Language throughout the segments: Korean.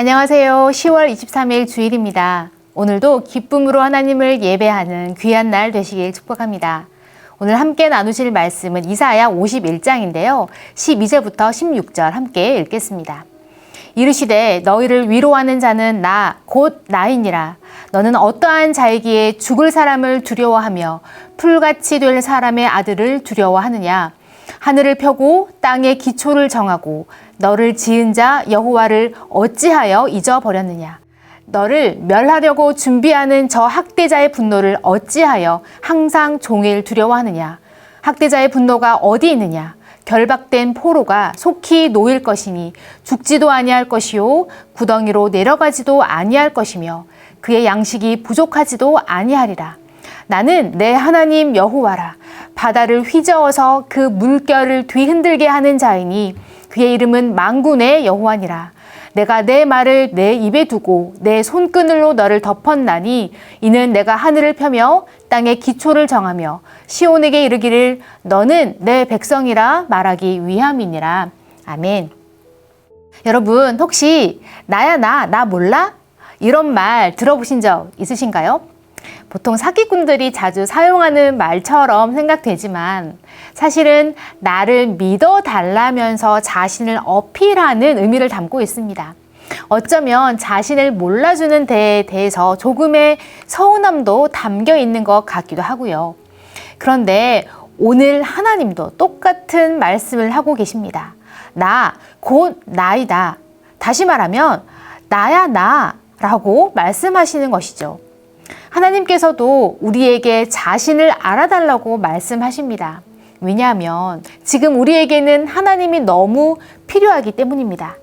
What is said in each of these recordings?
안녕하세요. 10월 23일 주일입니다. 오늘도 기쁨으로 하나님을 예배하는 귀한 날 되시길 축복합니다. 오늘 함께 나누실 말씀은 이사야 51장인데요. 12절부터 16절 함께 읽겠습니다. 이르시되 너희를 위로하는 자는 나 곧 나이니라. 너는 어떠한 자이기에 죽을 사람을 두려워하며 풀같이 될 사람의 아들을 두려워하느냐. 하늘을 펴고 땅의 기초를 정하고 너를 지은 자 여호와를 어찌하여 잊어버렸느냐. 너를 멸하려고 준비하는 저 학대자의 분노를 어찌하여 항상 종일 두려워하느냐. 학대자의 분노가 어디 있느냐. 결박된 포로가 속히 놓일 것이니 죽지도 아니할 것이요 구덩이로 내려가지도 아니할 것이며 그의 양식이 부족하지도 아니하리라. 나는 내 하나님 여호와라. 바다를 휘저어서 그 물결을 뒤흔들게 하는 자이니 그의 이름은 만군의 여호와니라. 내가 내 말을 내 입에 두고 내 손끈으로 너를 덮었나니 이는 내가 하늘을 펴며 땅의 기초를 정하며 시온에게 이르기를 너는 내 백성이라 말하기 위함이니라. 아멘. 여러분 혹시 나야 나 몰라? 이런 말 들어보신 적 있으신가요? 보통 사기꾼들이 자주 사용하는 말처럼 생각되지만 사실은 나를 믿어달라면서 자신을 어필하는 의미를 담고 있습니다. 어쩌면 자신을 몰라주는 데에 대해서 조금의 서운함도 담겨 있는 것 같기도 하고요. 그런데 오늘 하나님도 똑같은 말씀을 하고 계십니다. 나 곧 나이다. 다시 말하면 나야 나라고 말씀하시는 것이죠. 하나님께서도 우리에게 자신을 알아달라고 말씀하십니다. 왜냐하면 지금 우리에게는 하나님이 너무 필요하기 때문입니다.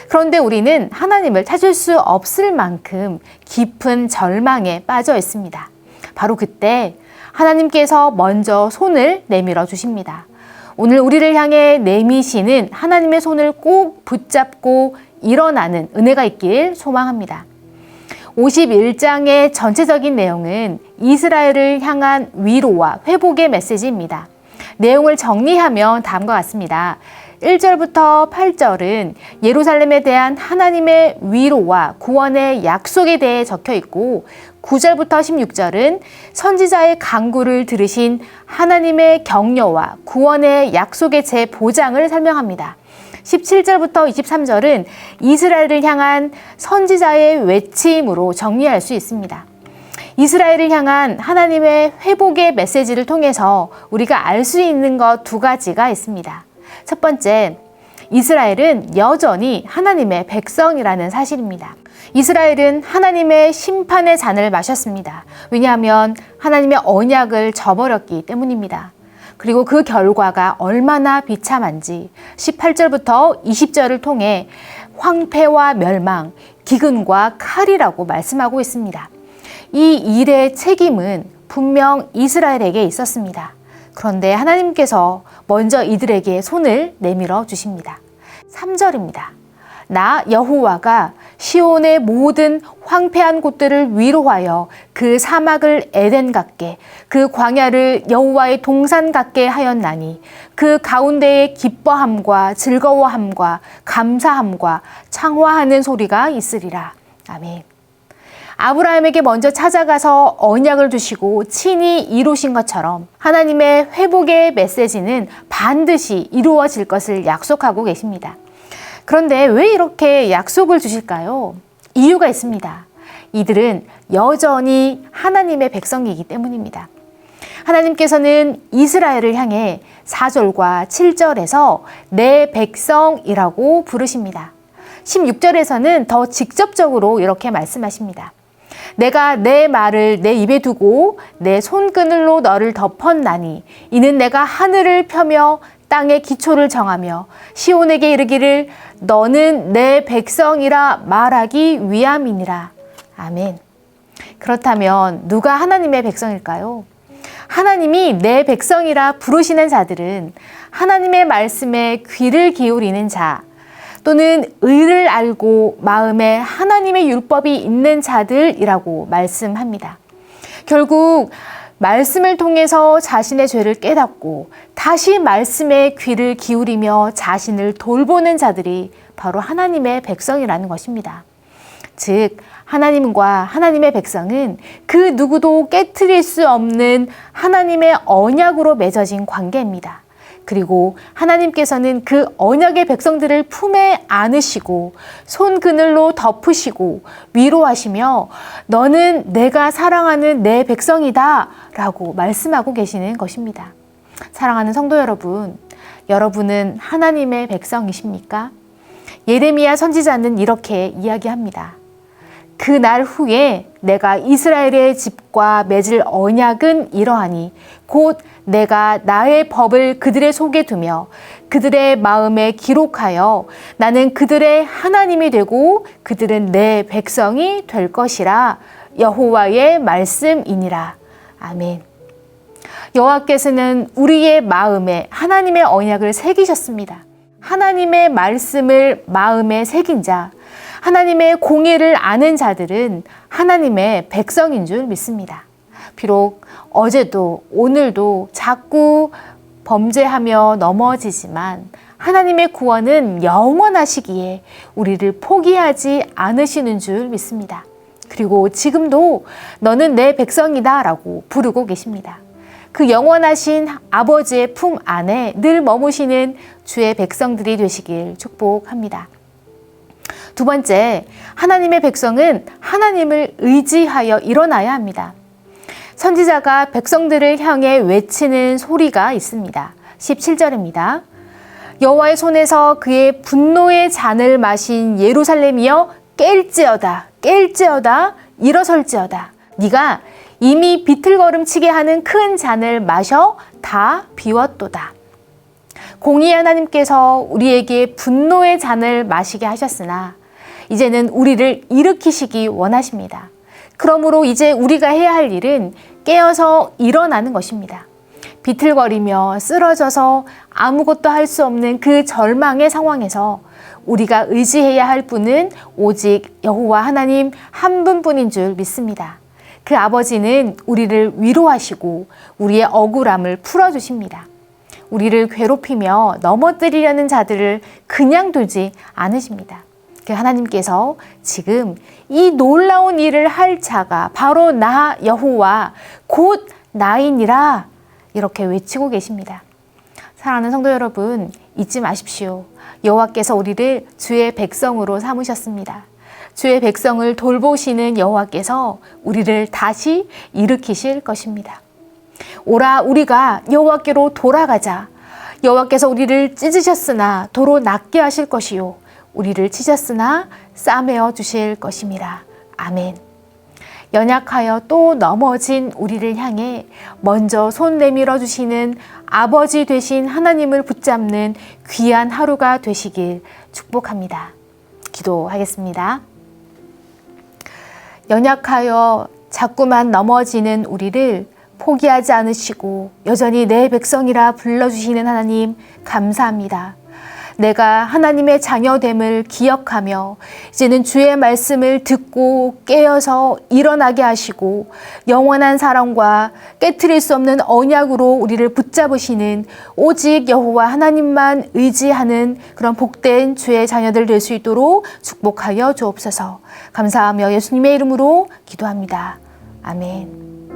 그런데 우리는 하나님을 찾을 수 없을 만큼 깊은 절망에 빠져 있습니다. 바로 그때 하나님께서 먼저 손을 내밀어 주십니다. 오늘 우리를 향해 내미시는 하나님의 손을 꼭 붙잡고 일어나는 은혜가 있길 소망합니다. 51장의 전체적인 내용은 이스라엘을 향한 위로와 회복의 메시지입니다. 내용을 정리하면 다음과 같습니다. 1절부터 8절은 예루살렘에 대한 하나님의 위로와 구원의 약속에 대해 적혀 있고 9절부터 16절은 선지자의 간구를 들으신 하나님의 격려와 구원의 약속의 재보장을 설명합니다. 17절부터 23절은 이스라엘을 향한 선지자의 외침으로 정리할 수 있습니다. 이스라엘을 향한 하나님의 회복의 메시지를 통해서 우리가 알 수 있는 것 두 가지가 있습니다. 첫 번째, 이스라엘은 여전히 하나님의 백성이라는 사실입니다. 이스라엘은 하나님의 심판의 잔을 마셨습니다. 왜냐하면 하나님의 언약을 저버렸기 때문입니다. 그리고 그 결과가 얼마나 비참한지 18절부터 20절을 통해 황폐와 멸망, 기근과 칼이라고 말씀하고 있습니다. 이 일의 책임은 분명 이스라엘에게 있었습니다. 그런데 하나님께서 먼저 이들에게 손을 내밀어 주십니다. 3절입니다. 나 여호와가 시온의 모든 황폐한 곳들을 위로하여 그 사막을 에덴 같게 그 광야를 여호와의 동산 같게 하였나니 그 가운데에 기뻐함과 즐거워함과 감사함과 창화하는 소리가 있으리라. 아멘. 아브라함에게 먼저 찾아가서 언약을 주시고 친히 이루신 것처럼 하나님의 회복의 메시지는 반드시 이루어질 것을 약속하고 계십니다. 그런데 왜 이렇게 약속을 주실까요? 이유가 있습니다. 이들은 여전히 하나님의 백성이기 때문입니다. 하나님께서는 이스라엘을 향해 4절과 7절에서 내 백성이라고 부르십니다. 16절에서는 더 직접적으로 이렇게 말씀하십니다. 내가 내 말을 내 입에 두고 내 손끈으로 너를 덮었나니 이는 내가 하늘을 펴며 땅의 기초를 정하며 시온에게 이르기를 너는 내 백성이라 말하기 위함이니라. 아멘. 그렇다면 누가 하나님의 백성일까요? 하나님이 내 백성이라 부르시는 자들은 하나님의 말씀에 귀를 기울이는 자 또는 의를 알고 마음에 하나님의 율법이 있는 자들이라고 말씀합니다. 결국 말씀을 통해서 자신의 죄를 깨닫고 다시 말씀에 귀를 기울이며 자신을 돌보는 자들이 바로 하나님의 백성이라는 것입니다. 즉 하나님과 하나님의 백성은 그 누구도 깨트릴 수 없는 하나님의 언약으로 맺어진 관계입니다. 그리고 하나님께서는 그 언약의 백성들을 품에 안으시고 손그늘로 덮으시고 위로하시며 너는 내가 사랑하는 내 백성이다 라고 말씀하고 계시는 것입니다. 사랑하는 성도 여러분, 여러분은 하나님의 백성이십니까? 예레미야 선지자는 이렇게 이야기합니다. 그 날 후에 내가 이스라엘의 집과 맺을 언약은 이러하니 곧 내가 나의 법을 그들의 속에 두며 그들의 마음에 기록하여 나는 그들의 하나님이 되고 그들은 내 백성이 될 것이라 여호와의 말씀이니라. 아멘. 여호와께서는 우리의 마음에 하나님의 언약을 새기셨습니다. 하나님의 말씀을 마음에 새긴 자, 하나님의 공의를 아는 자들은 하나님의 백성인 줄 믿습니다. 비록 어제도 오늘도 자꾸 범죄하며 넘어지지만 하나님의 구원은 영원하시기에 우리를 포기하지 않으시는 줄 믿습니다. 그리고 지금도 너는 내 백성이다 라고 부르고 계십니다. 그 영원하신 아버지의 품 안에 늘 머무시는 주의 백성들이 되시길 축복합니다. 두 번째, 하나님의 백성은 하나님을 의지하여 일어나야 합니다. 선지자가 백성들을 향해 외치는 소리가 있습니다. 17절입니다. 여호와의 손에서 그의 분노의 잔을 마신 예루살렘이여 깰지어다 깰지어다 일어설지어다. 네가 이미 비틀거름치게 하는 큰 잔을 마셔 다 비웠도다. 공의의 하나님께서 우리에게 분노의 잔을 마시게 하셨으나 이제는 우리를 일으키시기 원하십니다. 그러므로 이제 우리가 해야 할 일은 깨어서 일어나는 것입니다. 비틀거리며 쓰러져서 아무것도 할 수 없는 그 절망의 상황에서 우리가 의지해야 할 분은 오직 여호와 하나님 한 분뿐인 줄 믿습니다. 그 아버지는 우리를 위로하시고 우리의 억울함을 풀어주십니다. 우리를 괴롭히며 넘어뜨리려는 자들을 그냥 두지 않으십니다. 그 하나님께서 지금 이 놀라운 일을 할 자가 바로 나 여호와 곧 나이니라 이렇게 외치고 계십니다. 사랑하는 성도 여러분, 잊지 마십시오. 여호와께서 우리를 주의 백성으로 삼으셨습니다. 주의 백성을 돌보시는 여호와께서 우리를 다시 일으키실 것입니다. 오라 우리가 여호와께로 돌아가자. 여호와께서 우리를 찢으셨으나 도로 낫게 하실 것이요 우리를 치셨으나 싸매어 주실 것임이라. 아멘. 연약하여 또 넘어진 우리를 향해 먼저 손 내밀어 주시는 아버지 되신 하나님을 붙잡는 귀한 하루가 되시길 축복합니다. 기도하겠습니다. 연약하여 자꾸만 넘어지는 우리를 포기하지 않으시고 여전히 내 백성이라 불러주시는 하나님 감사합니다. 내가 하나님의 자녀됨을 기억하며 이제는 주의 말씀을 듣고 깨어서 일어나게 하시고 영원한 사랑과 깨트릴 수 없는 언약으로 우리를 붙잡으시는 오직 여호와 하나님만 의지하는 그런 복된 주의 자녀들 될 수 있도록 축복하여 주옵소서. 감사하며 예수님의 이름으로 기도합니다. 아멘.